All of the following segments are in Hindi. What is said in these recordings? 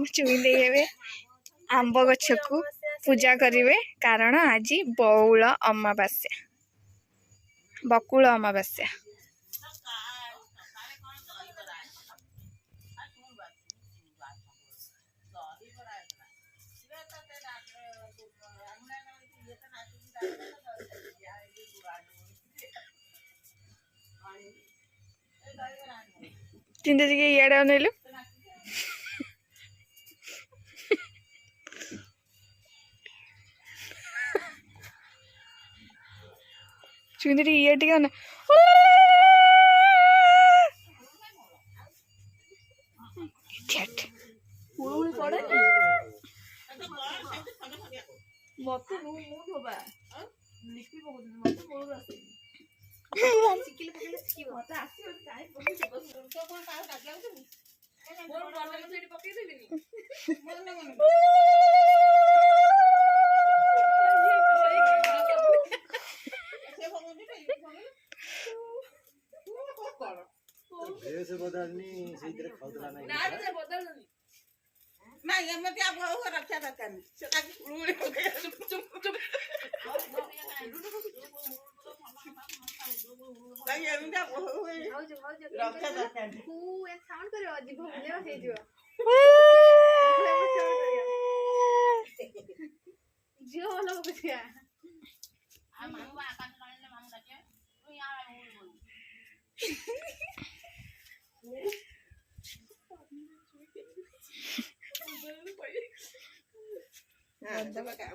चुई दे आंब गछ को पूजा करेंगे कारण आज बौल अमावास्या बकुल अमावास्या। चिंता जी इे अनेलु चुंदरी ये टे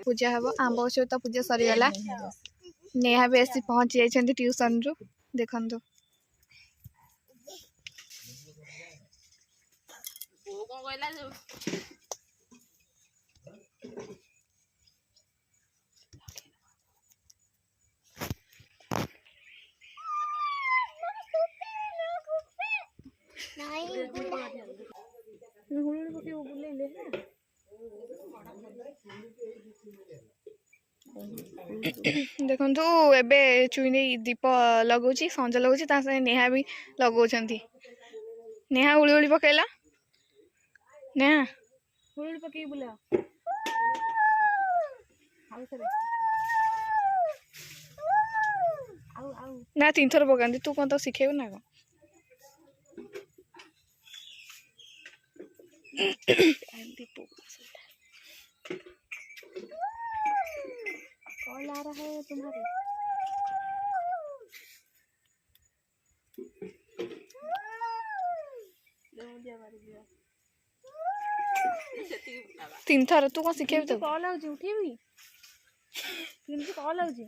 पूजा हम आंब गछ तो पूजा सरीगला। नेहा भी आसी पहुंची जाइछन्ती ट्यूशन रु देखंतु देखु एबे चुई दीप लगुच संज लगुच नेहा भी लगौछंती। नेहा उड़ी उड़ी पकेला नेहा उड़ी पकई बुला ना 3 थर पकाती तू कौन तो शिखेबू ना कॉल आ रहा है तुम्हारे तीन थर तू कौन शिखेबी तो कॉल आउची उठेबी कॉल आउची